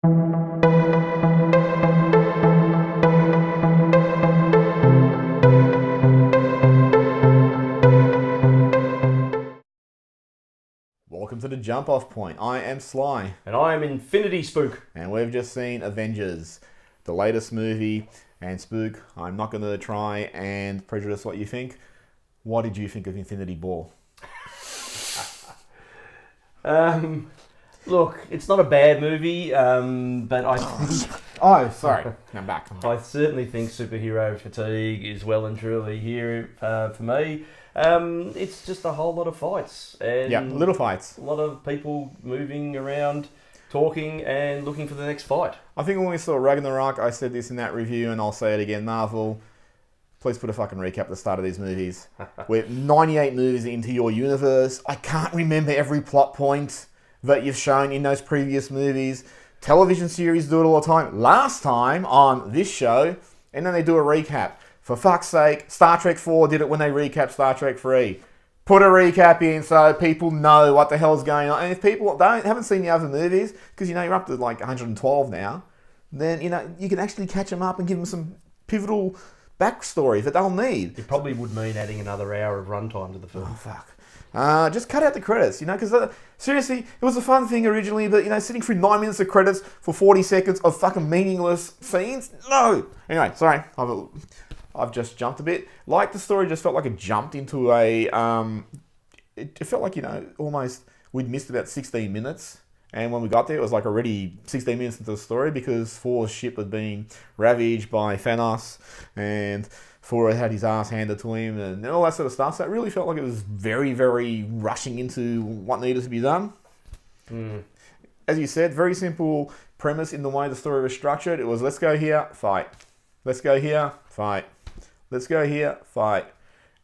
Welcome to the jump off point. I am Sly. And I am Infinity Spook. And we've just seen Avengers, the latest movie. And Spook, I'm not going to try and prejudice what you think. What did you think of Infinity War? Look, it's not a bad movie, but I think... Oh, sorry. I'm back. I certainly think superhero fatigue is well and truly here for me. It's just a whole lot of fights. And yeah, little fights. A lot of people moving around, talking and looking for the next fight. I think when we saw Ragnarok, I said this in that review and I'll say it again, Marvel, please put a fucking recap at the start of these movies. We're 98 movies into your universe. I can't remember every plot point that you've shown in those previous movies. Television series do it all the time. Last time on this show, and then they do a recap. For fuck's sake, Star Trek 4 did it when they recapped Star Trek 3. Put a recap in so people know what the hell's going on. And if people haven't seen the other movies, because you're up to like 112 now, then you can actually catch them up and give them some pivotal backstory that they'll need. It probably would mean adding another hour of runtime to the film. Oh, fuck. Just cut out the credits, because seriously, it was a fun thing originally, but, sitting through 9 minutes of credits for 40 seconds of fucking meaningless scenes? No! Anyway, sorry, I've just jumped a bit. Like, the story just felt like it jumped into a... It felt like, almost we'd missed about 16 minutes. And when we got there, it was like already 16 minutes into the story because Thor's ship had been ravaged by Thanos and Thor had his ass handed to him and all that sort of stuff. So it really felt like it was very, very rushing into what needed to be done. As you said, very simple premise in the way the story was structured. It was, let's go here, fight. Let's go here, fight. Let's go here, fight.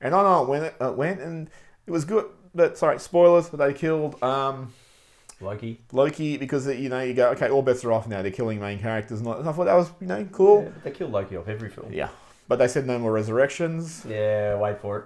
And I know it went and it was good. But, sorry, spoilers, but they killed... Loki, because you go, okay, all bets are off now. They're killing main characters. And I thought that was cool. Yeah, but they killed Loki off every film. Yeah, but they said no more resurrections. Yeah, wait for it.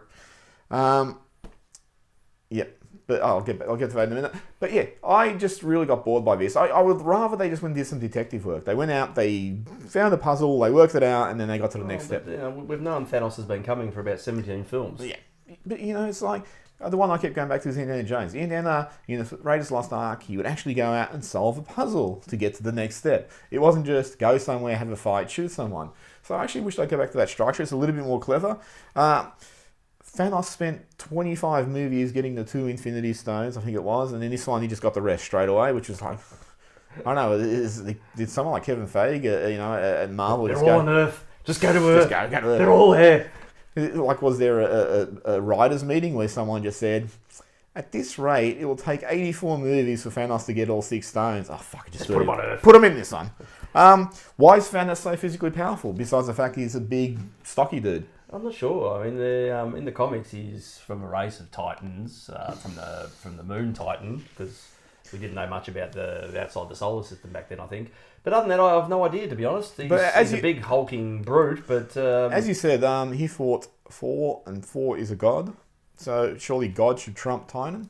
Yeah, but I'll get to that in a minute. But yeah, I just really got bored by this. I would rather they just went and did some detective work. They went out, they found a puzzle, they worked it out, and then they got to the next step. We've known Thanos has been coming for about 17 films. Yeah, but it's like. The one I kept going back to is Indiana Jones. Indiana, Raiders Lost Ark, he would actually go out and solve a puzzle to get to the next step. It wasn't just go somewhere, have a fight, shoot someone. So I actually wish they'd go back to that structure. It's a little bit more clever. Thanos spent 25 movies getting the 2 Infinity Stones, I think it was, and then this one he just got the rest straight away, which is like, I don't know, did someone like Kevin Feige, at Marvel They're all on Earth. Just go to Earth. Just go to Earth. They're all here. Like, was there a writers' meeting where someone just said, at this rate, it will take 84 movies for Thanos to get all 6 stones. Oh, fuck, just put him on Earth. Put him in this one. Why is Thanos so physically powerful, besides the fact he's a big, stocky dude? I'm not sure. I mean, in the comics, he's from a race of Titans, from the Moon Titan, because we didn't know much about the outside the solar system back then, I think. But other than that, I have no idea, to be honest. He's a big hulking brute, but... as you said, he fought Thor, and Thor is a god. So surely God should trump Titan.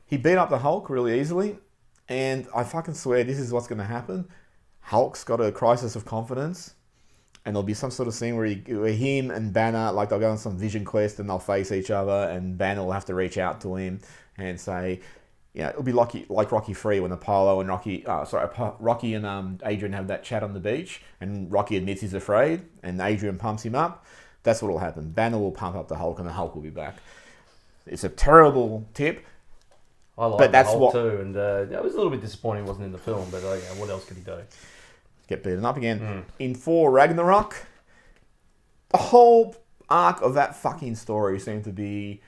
He beat up the Hulk really easily, and I fucking swear this is what's going to happen. Hulk's got a crisis of confidence, and there'll be some sort of scene where him and Banner, like they'll go on some vision quest and they'll face each other, and Banner will have to reach out to him and say... it'll be like Rocky 3 when Apollo and Rocky and Adrian have that chat on the beach, and Rocky admits he's afraid, and Adrian pumps him up. That's what will happen. Banner will pump up the Hulk, and the Hulk will be back. It's a terrible tip. I like the Hulk too, and it was a little bit disappointing it wasn't in the film, but what else could he do? Get beaten up again. In Thor Ragnarok, the whole arc of that fucking story seemed to be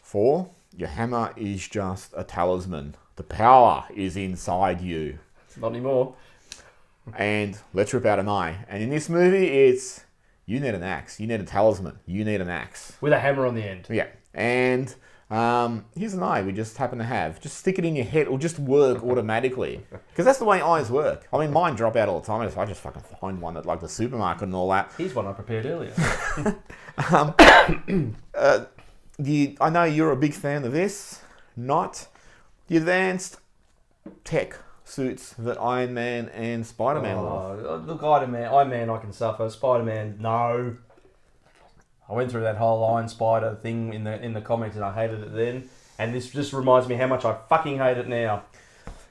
Thor. Your hammer is just a talisman. The power is inside you. Not anymore. And let's rip out an eye. And in this movie, it's you need an axe. You need a talisman. You need an axe. With a hammer on the end. Yeah. And here's an eye we just happen to have. Just stick it in your head. It'll just work automatically. Because that's the way eyes work. I mean, mine drop out all the time. I just fucking find one at like the supermarket and all that. Here's one I prepared earlier. I know you're a big fan of this. Not the advanced tech suits that Iron Man and Spider-Man wore. Look, Iron Man I can suffer. Spider-Man, no. I went through that whole Iron Spider thing in the comics and I hated it then. And this just reminds me how much I fucking hate it now.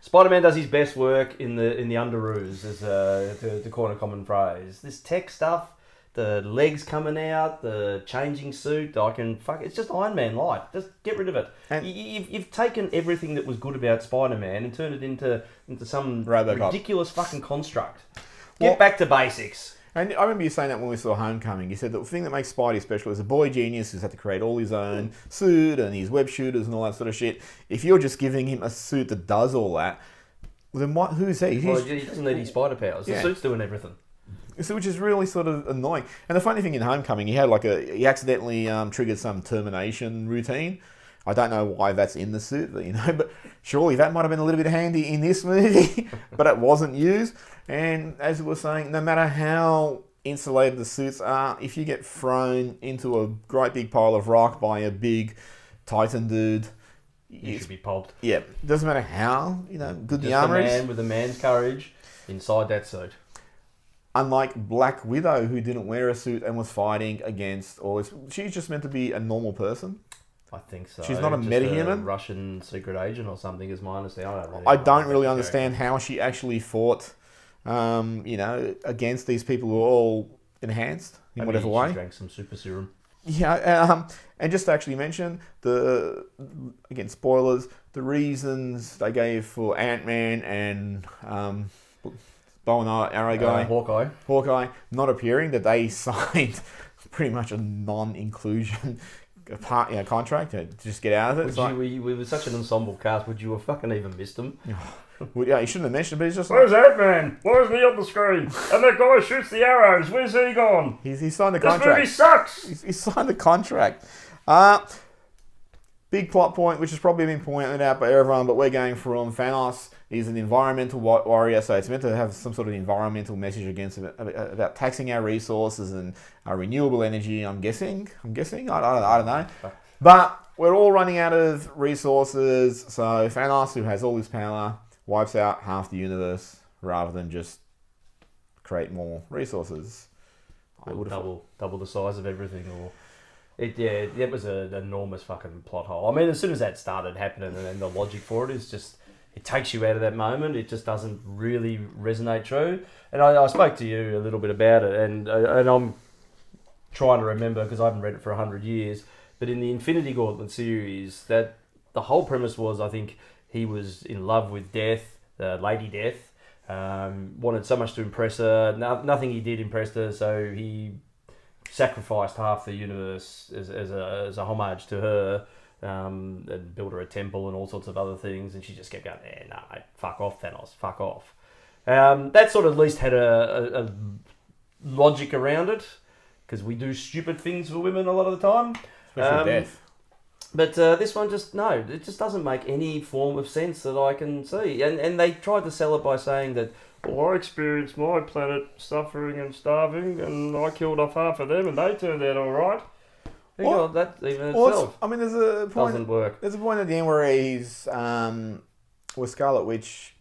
Spider-Man does his best work in the underoos, as to coin a common phrase. This tech stuff, the legs coming out, the changing suit, it's just Iron Man light. Just get rid of it. And you've taken everything that was good about Spider-Man and turned it into some Robocop. Ridiculous fucking construct. Get back to basics. And I remember you saying that when we saw Homecoming. You said the thing that makes Spidey special is a boy genius who's had to create all his own suit and his web shooters and all that sort of shit. If you're just giving him a suit that does all that, then who's he? Well, he doesn't need his spider powers. The suit's doing everything. So, which is really sort of annoying. And the funny thing in Homecoming, he accidentally triggered some termination routine. I don't know why that's in the suit, but surely that might have been a little bit handy in this movie, but it wasn't used. And as we were saying, no matter how insulated the suits are, if you get thrown into a great big pile of rock by a big Titan dude, you should be pulped. Yeah, doesn't matter how good the Just armor a is. man with a man's courage inside that suit. Unlike Black Widow, who didn't wear a suit and was fighting against all this, she's just meant to be a normal person. I think so. She's not a Just metahuman. A Russian secret agent or something, is my understanding. I don't really understand how she actually fought, against these people who are all enhanced in whatever way. She drank some super serum. Yeah, and just to actually mention again, spoilers, the reasons they gave for Ant-Man and bow and arrow guy, Hawkeye not appearing, that they signed pretty much a non-inclusion contract to just get out of it. We were such an ensemble cast. Would you have fucking even missed him? Well, yeah, he shouldn't have mentioned, but he's just where's Ant-Man? Why isn't he on the screen? And that guy shoots the arrows. Where's he gone? He signed the contract. This movie sucks. He signed the contract. Big plot point, which has probably been pointed out by everyone, but we're going from Thanos. He's an environmental warrior, so it's meant to have some sort of environmental message about taxing our resources and our renewable energy. I'm guessing. I don't know. But we're all running out of resources, so Thanos, who has all this power, wipes out half the universe rather than just create more resources. Double the size of everything, or it was an enormous fucking plot hole. I mean, as soon as that started happening, and the logic for it is just, it takes you out of that moment. It just doesn't really resonate true. And I spoke to you a little bit about it, and I'm trying to remember because I haven't read it for 100 years. But in the Infinity Gauntlet series, that the whole premise was, I think he was in love with Death, Lady Death. Wanted so much to impress her. Nothing he did impressed her, so he sacrificed half the universe as a homage to her. And built her a temple and all sorts of other things, and she just kept going, fuck off, Thanos, fuck off. That sort of at least had a logic around it, because we do stupid things for women a lot of the time. Especially Death. But this one it just doesn't make any form of sense that I can see. And they tried to sell it by saying that, I experienced my planet suffering and starving, and I killed off half of them, and they turned out all right. That even itself. I mean, there's a point. Doesn't work. There's a point at the end where he's where Scarlet Witch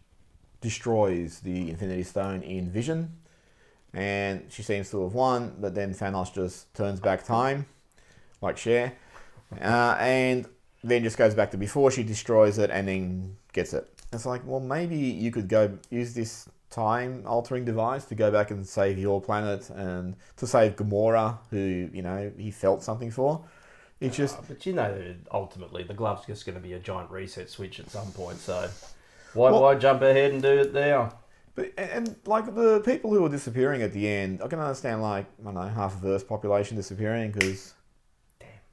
destroys the Infinity Stone in Vision, and she seems to have won. But then Thanos just turns back time, like Cher, and then just goes back to before she destroys it, and then gets it. It's like, well, maybe you could go use this time-altering device to go back and save your planet and to save Gamora, who, he felt something for. It's just... But ultimately, the glove's just going to be a giant reset switch at some point, so why jump ahead and do it now? But and like, the people who are disappearing at the end, I can understand, like, I don't know, half of Earth's population disappearing because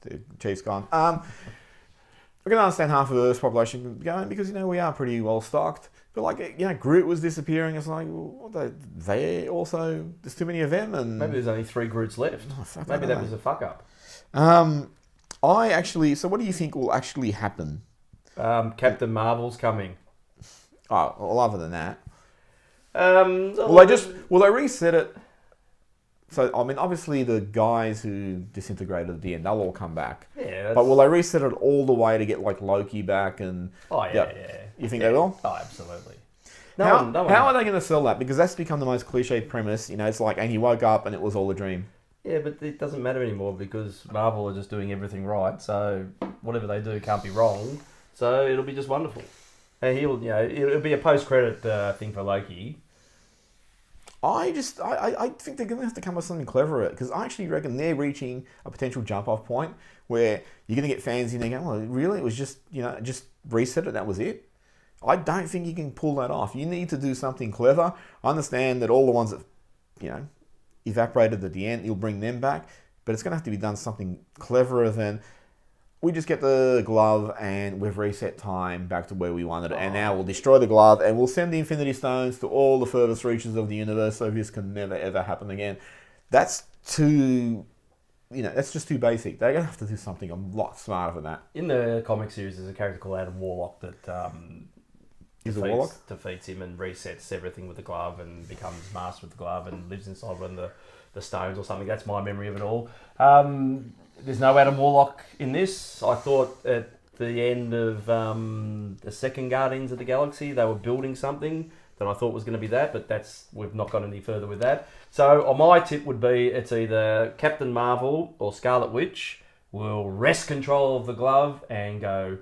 the Chief's gone. I can understand half of Earth's population going because, we are pretty well stocked. But like, Groot was disappearing. It's like, they also, there's too many of them. And maybe there's only 3 Groots left. Maybe that was a fuck up. So what do you think will actually happen? Captain Marvel's coming. Oh, well, other than that. Will they reset it? So, I mean, obviously the guys who disintegrated at the end, they'll all come back. Yeah. But will they reset it all the way to get, like, Loki back and... Oh, yeah. You think they will? Oh, absolutely. How are they going to sell that? Because that's become the most cliched premise. You know, it's like, and he woke up and it was all a dream. Yeah, but it doesn't matter anymore because Marvel are just doing everything right. So whatever they do can't be wrong. So it'll be just wonderful. And it'll be a post-credit thing for Loki. I think they're going to have to come up with something cleverer because I actually reckon they're reaching a potential jump-off point where you're going to get fans in there going, well, really? It was just reset it, that was it? I don't think you can pull that off. You need to do something clever. I understand that all the ones that, evaporated at the end, you'll bring them back, but it's going to have to be done something cleverer than we just get the glove and we've reset time back to where we wanted it, and now we'll destroy the glove and we'll send the Infinity Stones to all the furthest reaches of the universe so this can never ever happen again. That's that's just too basic. They're going to have to do something a lot smarter than that. In the comic series, there's a character called Adam Warlock that defeats him and resets everything with the glove and becomes master with the glove and lives inside one of the stones or something. That's my memory of it all. There's no Adam Warlock in this. I thought at the end of the second Guardians of the Galaxy, they were building something that I thought was going to be that, but we've not gone any further with that. So my tip would be it's either Captain Marvel or Scarlet Witch will wrest control of the glove and go,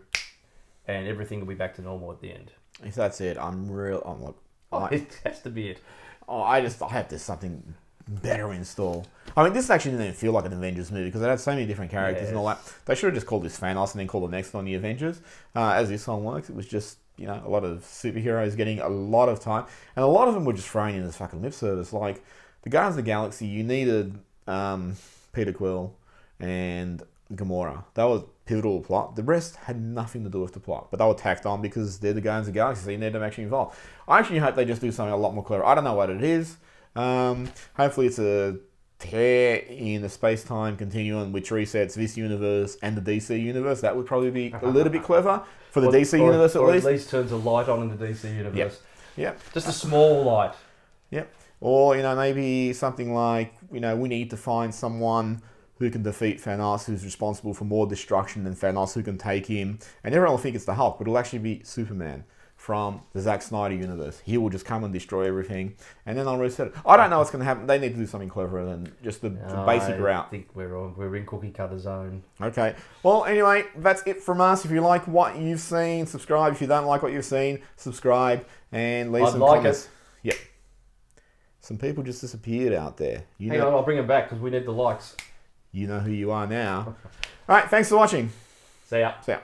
and everything will be back to normal at the end. If that's it, It has to be it. I hope there's something better in store. I mean, this actually didn't even feel like an Avengers movie because it had so many different characters and all that. They should have just called this Thanos and then called the next one the Avengers. As this one works, it was just, a lot of superheroes getting a lot of time. And a lot of them were just thrown in as fucking lip service. Like, the Guardians of the Galaxy, you needed Peter Quill and Gamora. That was pivotal plot. The rest had nothing to do with the plot, but they were tacked on because they're the Guardians of the Galaxy, so you need them actually involved. I actually hope they just do something a lot more clever. I don't know what it is. Hopefully it's a tear in the space-time continuum which resets this universe and the DC universe. That would probably be a little bit clever for the DC universe at least. Or at least turns a light on in the DC universe. Yep. Just a small light. Yep. Or, maybe something like, we need to find someone who can defeat Thanos, who's responsible for more destruction than Thanos, who can take him. And everyone will think it's the Hulk, but it'll actually be Superman from the Zack Snyder universe. He will just come and destroy everything, and then I'll reset it. I don't know what's going to happen. They need to do something cleverer than just the basic route. I think we're in cookie cutter zone. Okay. Well, anyway, that's it from us. If you like what you've seen, subscribe. If you don't like what you've seen, subscribe and leave some comments. Yep. Some people just disappeared out there. Hang on, I'll bring them back because we need the likes. You know who you are now. All right, thanks for watching. See ya. See ya.